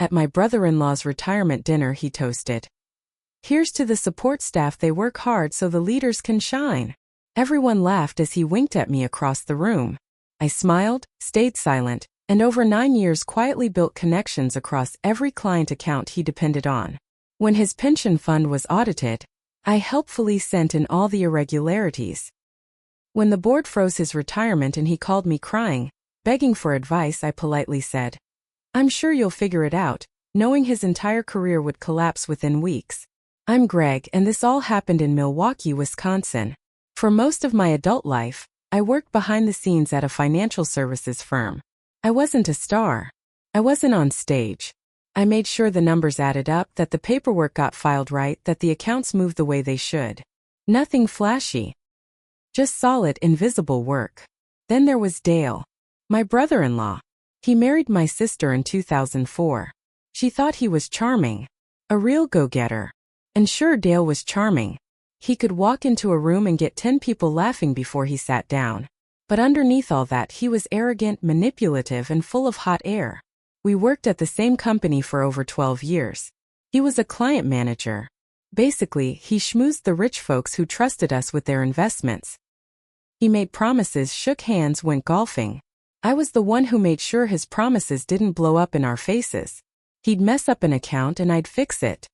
At my brother-in-law's retirement dinner, he toasted, "Here's to the support staff, they work hard so the leaders can shine." Everyone laughed as he winked at me across the room. I smiled, stayed silent, and over 9 years quietly built connections across every client account he depended on. When his pension fund was audited, I helpfully sent in all the irregularities. When the board froze his retirement and he called me crying, begging for advice, I politely said, "I'm sure you'll figure it out," knowing his entire career would collapse within weeks. I'm Greg, and this all happened in Milwaukee, Wisconsin. For most of my adult life, I worked behind the scenes at a financial services firm. I wasn't a star. I wasn't on stage. I made sure the numbers added up, that the paperwork got filed right, that the accounts moved the way they should. Nothing flashy. Just solid, invisible work. Then there was Dale, my brother-in-law. He married my sister in 2004. She thought he was charming. A real go-getter. And sure, Dale was charming. He could walk into a room and get 10 people laughing before he sat down. But underneath all that, he was arrogant, manipulative, and full of hot air. We worked at the same company for over 12 years. He was a client manager. Basically, he schmoozed the rich folks who trusted us with their investments. He made promises, shook hands, went golfing. I was the one who made sure his promises didn't blow up in our faces. He'd mess up an account and I'd fix it.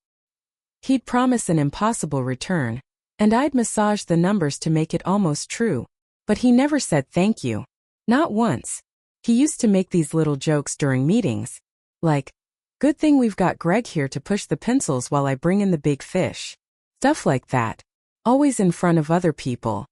He'd promise an impossible return, and I'd massage the numbers to make it almost true. But he never said thank you. Not once. He used to make these little jokes during meetings. Like, "Good thing we've got Greg here to push the pencils while I bring in the big fish." Stuff like that. Always in front of other people.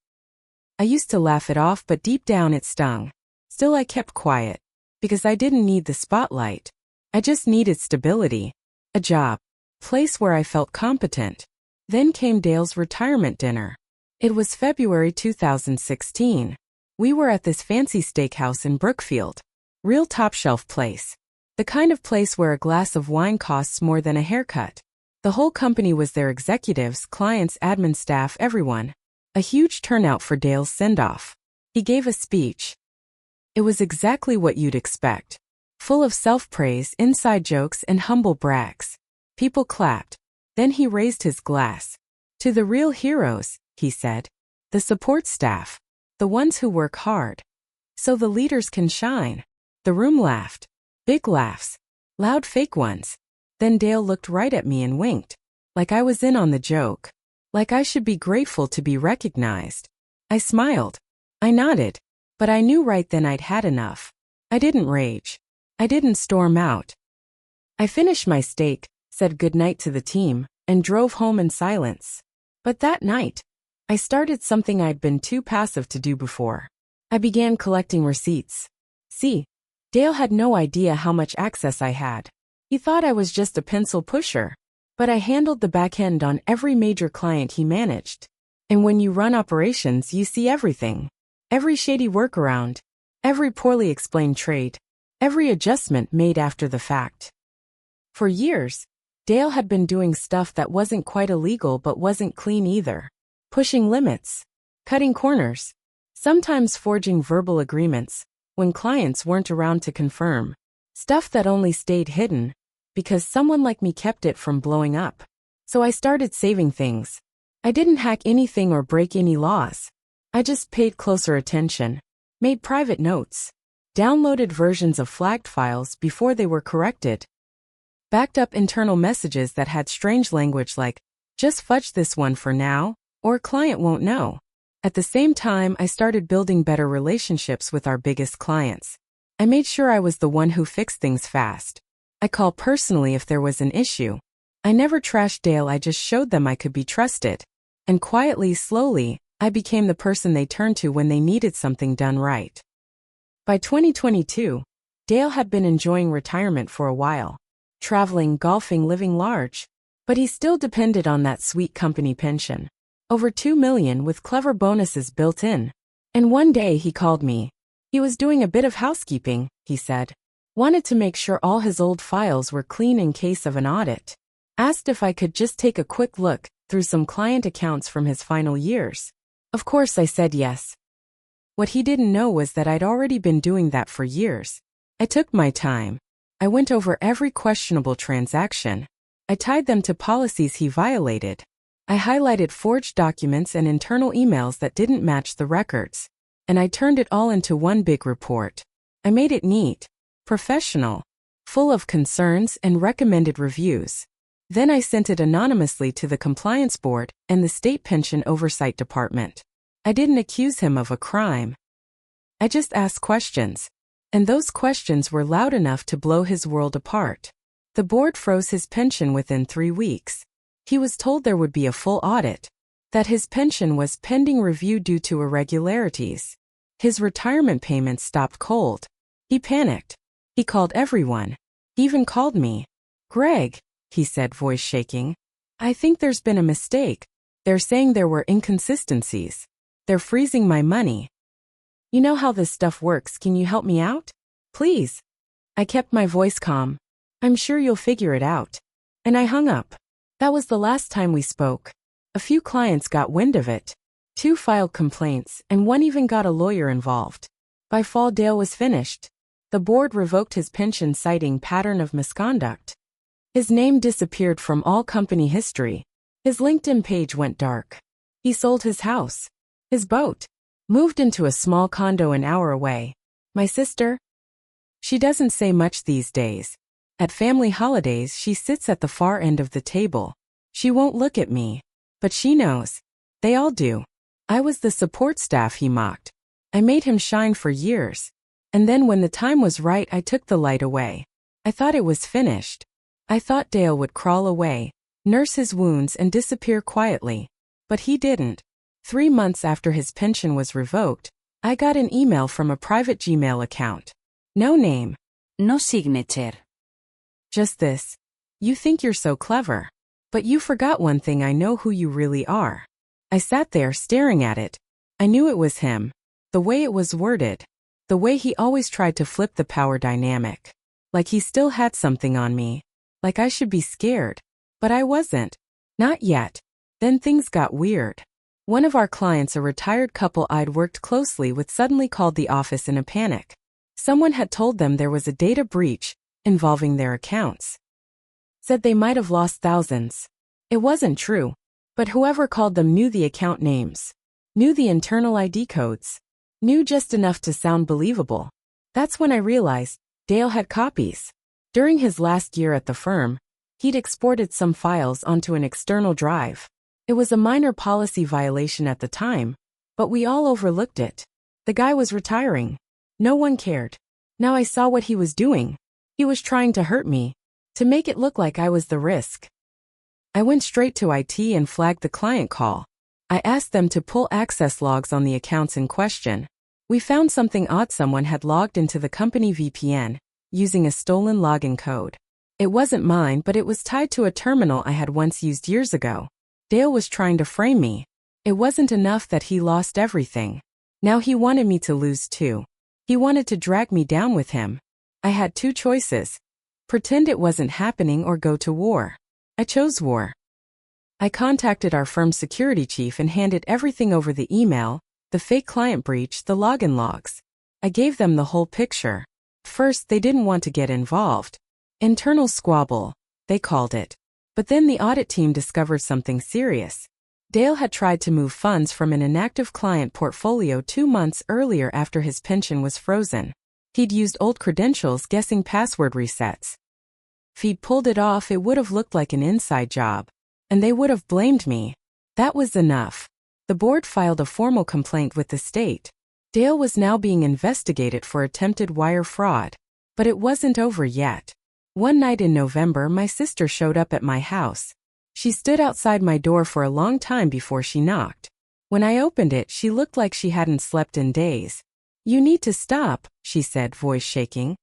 I used to laugh it off, but deep down it stung. Still, I kept quiet. Because I didn't need the spotlight. I just needed stability. A job. Place where I felt competent. Then came Dale's retirement dinner. It was February 2016. We were at this fancy steakhouse in Brookfield. Real top-shelf place. The kind of place where a glass of wine costs more than a haircut. The whole company was there, executives, clients, admin staff, everyone. A huge turnout for Dale's send-off. He gave a speech. It was exactly what you'd expect. Full of self-praise, inside jokes, and humble brags. People clapped. Then he raised his glass. "To the real heroes," he said. "The support staff. The ones who work hard. So the leaders can shine." The room laughed. Big laughs. Loud fake ones. Then Dale looked right at me and winked. Like I was in on the joke. Like I should be grateful to be recognized. I smiled. I nodded. But I knew right then I'd had enough. I didn't rage. I didn't storm out. I finished my steak, said goodnight to the team, and drove home in silence. But that night, I started something I'd been too passive to do before. I began collecting receipts. See, Dale had no idea how much access I had. He thought I was just a pencil pusher. But I handled the back end on every major client he managed. And when you run operations, you see everything. Every shady workaround. Every poorly explained trade. Every adjustment made after the fact. For years, Dale had been doing stuff that wasn't quite illegal but wasn't clean either. Pushing limits. Cutting corners. Sometimes forging verbal agreements when clients weren't around to confirm. Stuff that only stayed hidden because someone like me kept it from blowing up. So I started saving things. I didn't hack anything or break any laws. I just paid closer attention. Made private notes. Downloaded versions of flagged files before they were corrected. Backed up internal messages that had strange language like, "Just fudge this one for now," or "Client won't know." At the same time, I started building better relationships with our biggest clients. I made sure I was the one who fixed things fast. I called personally if there was an issue. I never trashed Dale, I just showed them I could be trusted. And quietly, slowly, I became the person they turned to when they needed something done right. By 2022, Dale had been enjoying retirement for a while. Traveling, golfing, living large. But he still depended on that sweet company pension. Over $2 million with clever bonuses built in. And one day he called me. He was doing a bit of housekeeping, he said. Wanted to make sure all his old files were clean in case of an audit. Asked if I could just take a quick look through some client accounts from his final years. Of course I said yes. What he didn't know was that I'd already been doing that for years. I took my time. I went over every questionable transaction. I tied them to policies he violated. I highlighted forged documents and internal emails that didn't match the records. And I turned it all into one big report. I made it neat, professional, full of concerns and recommended reviews. Then I sent it anonymously to the Compliance Board and the State Pension Oversight Department. I didn't accuse him of a crime. I just asked questions. And those questions were loud enough to blow his world apart. The board froze his pension within 3 weeks. He was told there would be a full audit, that his pension was pending review due to irregularities. His retirement payments stopped cold. He panicked. He called everyone. He even called me. "Greg," he said, voice shaking, "I think there's been a mistake. They're saying there were inconsistencies. They're freezing my money. You know how this stuff works, can you help me out? Please." I kept my voice calm. "I'm sure you'll figure it out." And I hung up. That was the last time we spoke. A few clients got wind of it. 2 filed complaints, and 1 even got a lawyer involved. By fall, Dale was finished. The board revoked his pension citing pattern of misconduct. His name disappeared from all company history. His LinkedIn page went dark. He sold his house, his boat, moved into a small condo an hour away. My sister? She doesn't say much these days. At family holidays, she sits at the far end of the table. She won't look at me. But she knows. They all do. I was the support staff he mocked. I made him shine for years. And then when the time was right, I took the light away. I thought it was finished. I thought Dale would crawl away, nurse his wounds and disappear quietly. But he didn't. 3 months after his pension was revoked, I got an email from a private Gmail account. No name. No signature. Just this. "You think you're so clever. But you forgot one thing, I know who you really are." I sat there staring at it. I knew it was him. The way it was worded. The way he always tried to flip the power dynamic. Like he still had something on me. Like I should be scared. But I wasn't. Not yet. Then things got weird. One of our clients, a retired couple I'd worked closely with, suddenly called the office in a panic. Someone had told them there was a data breach involving their accounts. Said they might have lost thousands. It wasn't true. But whoever called them knew the account names. Knew the internal ID codes. Knew just enough to sound believable. That's when I realized Dale had copies. During his last year at the firm, he'd exported some files onto an external drive. It was a minor policy violation at the time, but we all overlooked it. The guy was retiring. No one cared. Now I saw what he was doing. He was trying to hurt me, to make it look like I was the risk. I went straight to IT and flagged the client call. I asked them to pull access logs on the accounts in question. We found something odd. Someone had logged into the company VPN, using a stolen login code. It wasn't mine, but it was tied to a terminal I had once used years ago. Dale was trying to frame me. It wasn't enough that he lost everything. Now he wanted me to lose too. He wanted to drag me down with him. I had 2 choices. Pretend it wasn't happening or go to war. I chose war. I contacted our firm's security chief and handed everything over: the email, the fake client breach, the login logs. I gave them the whole picture. First, they didn't want to get involved. Internal squabble, they called it. But then the audit team discovered something serious. Dale had tried to move funds from an inactive client portfolio 2 months earlier after his pension was frozen. He'd used old credentials, guessing password resets. If he'd pulled it off, it would have looked like an inside job. And they would have blamed me. That was enough. The board filed a formal complaint with the state. Dale was now being investigated for attempted wire fraud. But it wasn't over yet. One night in November, my sister showed up at my house. She stood outside my door for a long time before she knocked. When I opened it, she looked like she hadn't slept in days. "You need to stop," she said, voice shaking.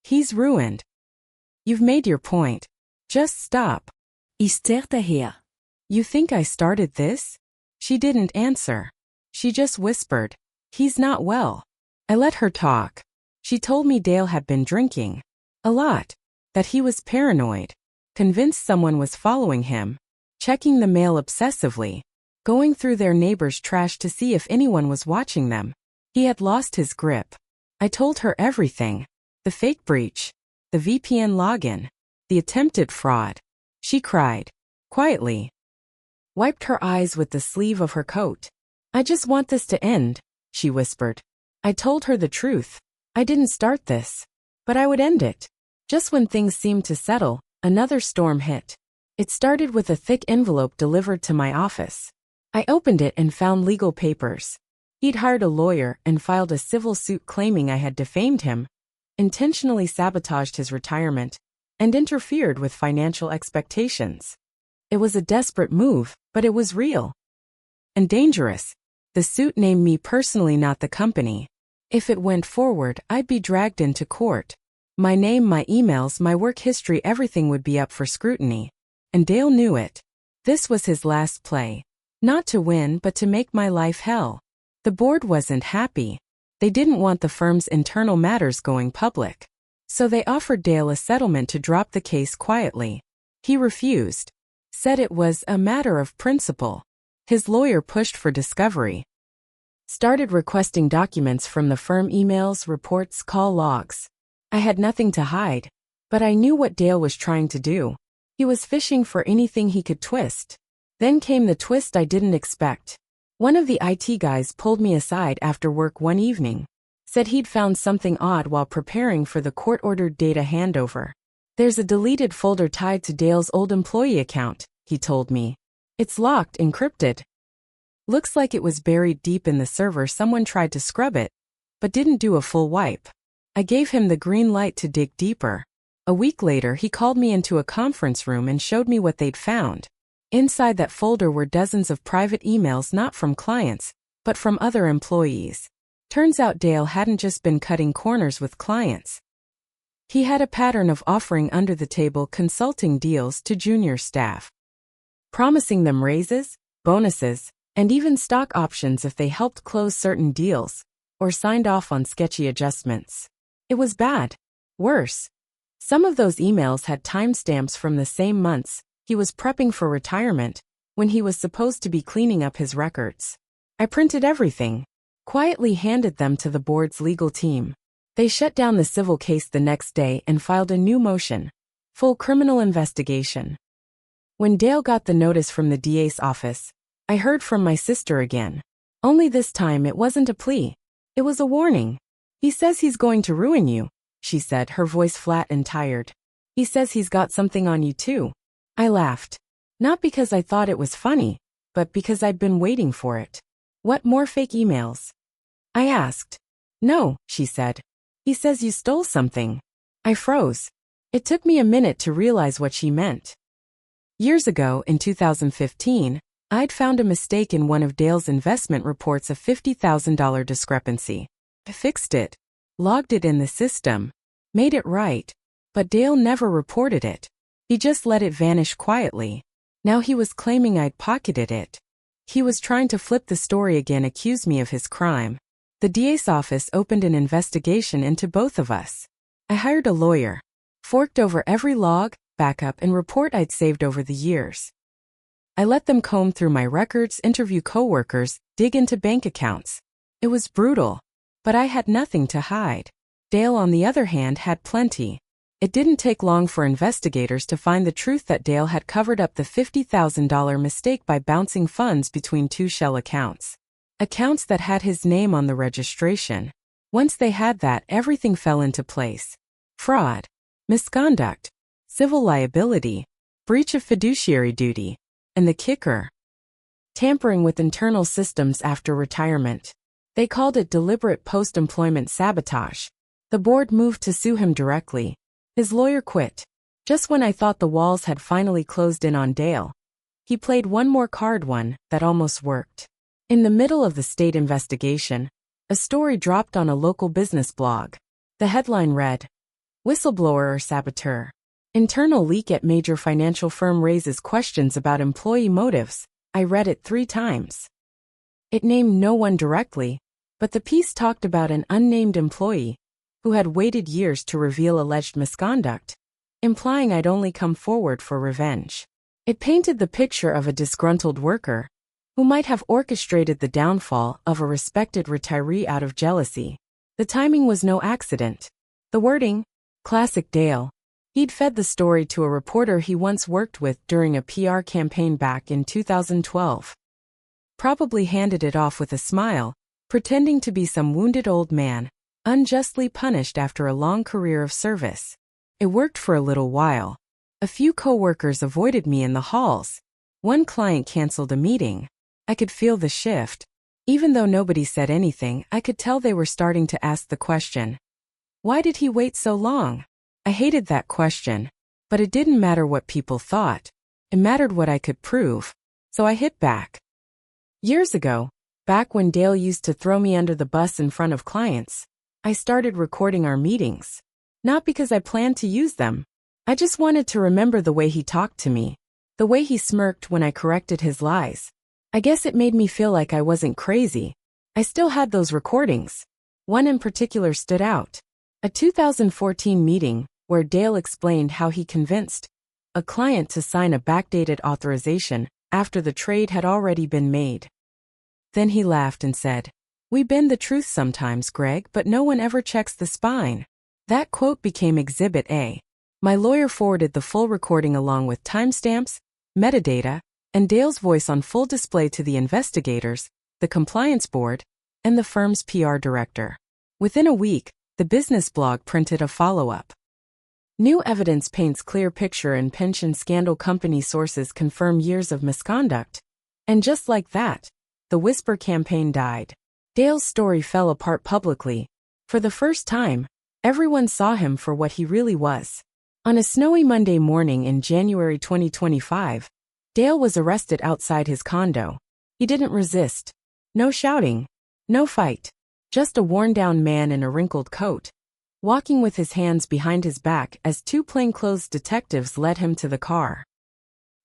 "He's ruined. You've made your point. Just stop." Is er daher? "You think I started this?" She didn't answer. She just whispered, "He's not well." I let her talk. She told me Dale had been drinking. A lot. That he was paranoid. Convinced someone was following him. Checking the mail obsessively. Going through their neighbors' trash to see if anyone was watching them. He had lost his grip. I told her everything. The fake breach. the VPN login, the attempted fraud. She cried, quietly, wiped her eyes with the sleeve of her coat. I just want this to end, she whispered. I told her the truth. I didn't start this, but I would end it. Just when things seemed to settle, another storm hit. It started with a thick envelope delivered to my office. I opened it and found legal papers. He'd hired a lawyer and filed a civil suit claiming I had defamed him, intentionally sabotaged his retirement, and interfered with financial expectations. It was a desperate move, but it was real. And dangerous. The suit named me personally, not the company. If it went forward, I'd be dragged into court. My name, my emails, my work history, everything would be up for scrutiny. And Dale knew it. This was his last play. Not to win, but to make my life hell. The board wasn't happy. They didn't want the firm's internal matters going public. So they offered Dale a settlement to drop the case quietly. He refused. Said it was a matter of principle. His lawyer pushed for discovery. Started requesting documents from the firm, emails, reports, call logs. I had nothing to hide, but I knew what Dale was trying to do. He was fishing for anything he could twist. Then came the twist I didn't expect. One of the IT guys pulled me aside after work one evening. Said he'd found something odd while preparing for the court-ordered data handover. There's a deleted folder tied to Dale's old employee account, he told me. It's locked, encrypted. Looks like it was buried deep in the server. Someone tried to scrub it, but didn't do a full wipe. I gave him the green light to dig deeper. A week later, he called me into a conference room and showed me what they'd found. Inside that folder were dozens of private emails, not from clients, but from other employees. Turns out Dale hadn't just been cutting corners with clients. He had a pattern of offering under-the-table consulting deals to junior staff, promising them raises, bonuses, and even stock options if they helped close certain deals, or signed off on sketchy adjustments. It was bad. Worse. Some of those emails had timestamps from the same months he was prepping for retirement, when he was supposed to be cleaning up his records. I printed everything, quietly handed them to the board's legal team. They shut down the civil case the next day and filed a new motion. Full criminal investigation. When Dale got the notice from the DA's office, I heard from my sister again. Only this time it wasn't a plea. It was a warning. He says he's going to ruin you, she said, her voice flat and tired. He says he's got something on you too. I laughed. Not because I thought it was funny, but because I'd been waiting for it. What, more fake emails? I asked. No, she said. He says you stole something. I froze. It took me a minute to realize what she meant. Years ago, in 2015, I'd found a mistake in one of Dale's investment reports, a $50,000 discrepancy. I fixed it, logged it in the system, made it right, but Dale never reported it. He just let it vanish quietly. Now he was claiming I'd pocketed it. He was trying to flip the story again, accuse me of his crime. The DA's office opened an investigation into both of us. I hired a lawyer, forked over every log, backup, and report I'd saved over the years. I let them comb through my records, interview coworkers, dig into bank accounts. It was brutal, but I had nothing to hide. Dale, on the other hand, had plenty. It didn't take long for investigators to find the truth that Dale had covered up the $50,000 mistake by bouncing funds between two shell accounts. Accounts that had his name on the registration. Once they had that, everything fell into place. Fraud, misconduct, civil liability, breach of fiduciary duty, and the kicker: tampering with internal systems after retirement. They called it deliberate post-employment sabotage. The board moved to sue him directly. His lawyer quit. Just when I thought the walls had finally closed in on Dale, he played one more card, one that almost worked. In the middle of the state investigation, a story dropped on a local business blog. The headline read, "Whistleblower or Saboteur. Internal leak at major financial firm raises questions about employee motives." I read it 3 times. It named no one directly, but the piece talked about an unnamed employee who had waited years to reveal alleged misconduct, implying I'd only come forward for revenge. It painted the picture of a disgruntled worker who might have orchestrated the downfall of a respected retiree out of jealousy. The timing was no accident. The wording, Classic Dale. He'd fed the story to a reporter he once worked with during a PR campaign back in 2012. Probably handed it off with a smile, pretending to be some wounded old man, unjustly punished after a long career of service. It worked for a little while. A few coworkers avoided me in the halls. One client canceled a meeting. I could feel the shift. Even though nobody said anything, I could tell they were starting to ask the question, why did he wait so long? I hated that question, but it didn't matter what people thought. It mattered what I could prove. So I hit back. Years ago, back when Dale used to throw me under the bus in front of clients, I started recording our meetings. Not because I planned to use them. I just wanted to remember the way he talked to me, the way he smirked when I corrected his lies. I guess it made me feel like I wasn't crazy. I still had those recordings. One in particular stood out. A 2014 meeting where Dale explained how he convinced a client to sign a backdated authorization after the trade had already been made. Then he laughed and said, "We bend the truth sometimes, Greg, but no one ever checks the spine." That quote became Exhibit A. My lawyer forwarded the full recording along with timestamps, metadata, and Dale's voice on full display to the investigators, the compliance board, and the firm's PR director. Within a week, the business blog printed a follow-up. New evidence paints clear picture in pension scandal. Company sources confirm years of misconduct. And just like that, the whisper campaign died. Dale's story fell apart publicly. For the first time, everyone saw him for what he really was. On a snowy Monday morning in January 2025, Dale was arrested outside his condo. He didn't resist. No shouting. No fight. Just a worn-down man in a wrinkled coat, walking with his hands behind his back as two plainclothes detectives led him to the car.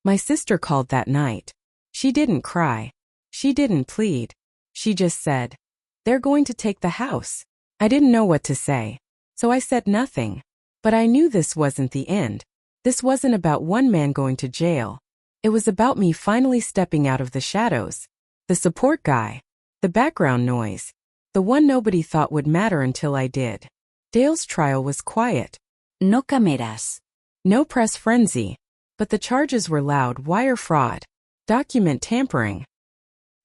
My sister called that night. She didn't cry. She didn't plead. She just said, "They're going to take the house." I didn't know what to say, so I said nothing. But I knew this wasn't the end. This wasn't about one man going to jail. It was about me finally stepping out of the shadows. The support guy. The background noise. The one nobody thought would matter until I did. Dale's trial was quiet. No cameras. No press frenzy. But the charges were loud: wire fraud, document tampering,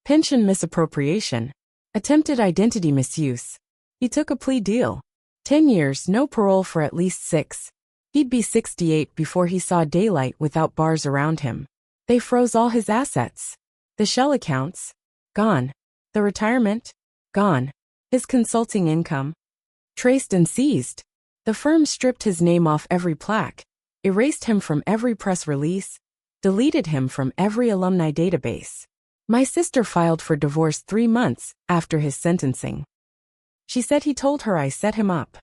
pension misappropriation, attempted identity misuse. He took a plea deal. 10 years, no parole for at least 6. He'd be 68 before he saw daylight without bars around him. They froze all his assets. The shell accounts, gone. The retirement, gone. His consulting income, traced and seized. The firm stripped his name off every plaque, erased him from every press release, deleted him from every alumni database. My sister filed for divorce 3 months after his sentencing. She said he told her I set him up.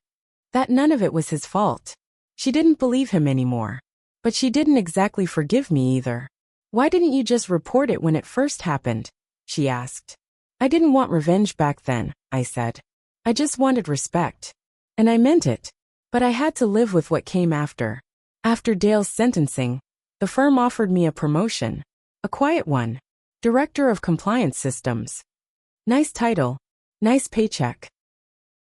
That none of it was his fault. She didn't believe him anymore. But she didn't exactly forgive me either. "Why didn't you just report it when it first happened?" she asked. "I didn't want revenge back then," I said. "I just wanted respect." And I meant it. But I had to live with what came after. After Dale's sentencing, the firm offered me a promotion. A quiet one. Director of Compliance Systems. Nice title. Nice paycheck.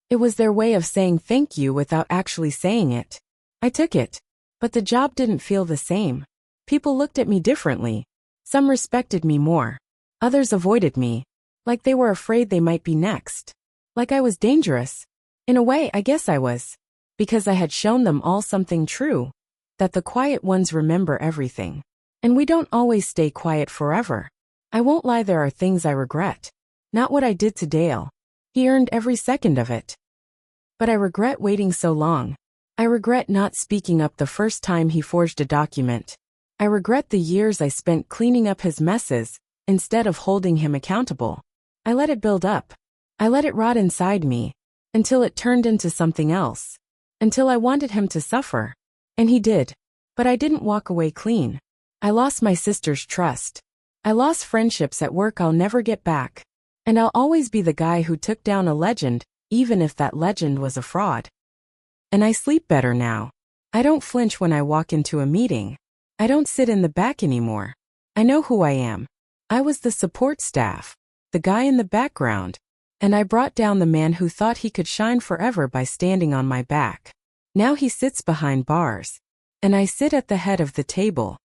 It was their way of saying thank you without actually saying it. I took it. But the job didn't feel the same. People looked at me differently. Some respected me more. Others avoided me. Like they were afraid they might be next. Like I was dangerous. In a way, I guess I was. Because I had shown them all something true. That the quiet ones remember everything. And we don't always stay quiet forever. I won't lie, there are things I regret. Not what I did to Dale. He earned every second of it. But I regret waiting so long. I regret not speaking up the first time he forged a document. I regret the years I spent cleaning up his messes, instead of holding him accountable. I let it build up. I let it rot inside me, until it turned into something else. Until I wanted him to suffer. And he did. But I didn't walk away clean. I lost my sister's trust. I lost friendships at work I'll never get back. And I'll always be the guy who took down a legend, even if that legend was a fraud. And I sleep better now. I don't flinch when I walk into a meeting. I don't sit in the back anymore. I know who I am. I was the support staff, the guy in the background, and I brought down the man who thought he could shine forever by standing on my back. Now he sits behind bars. And I sit at the head of the table,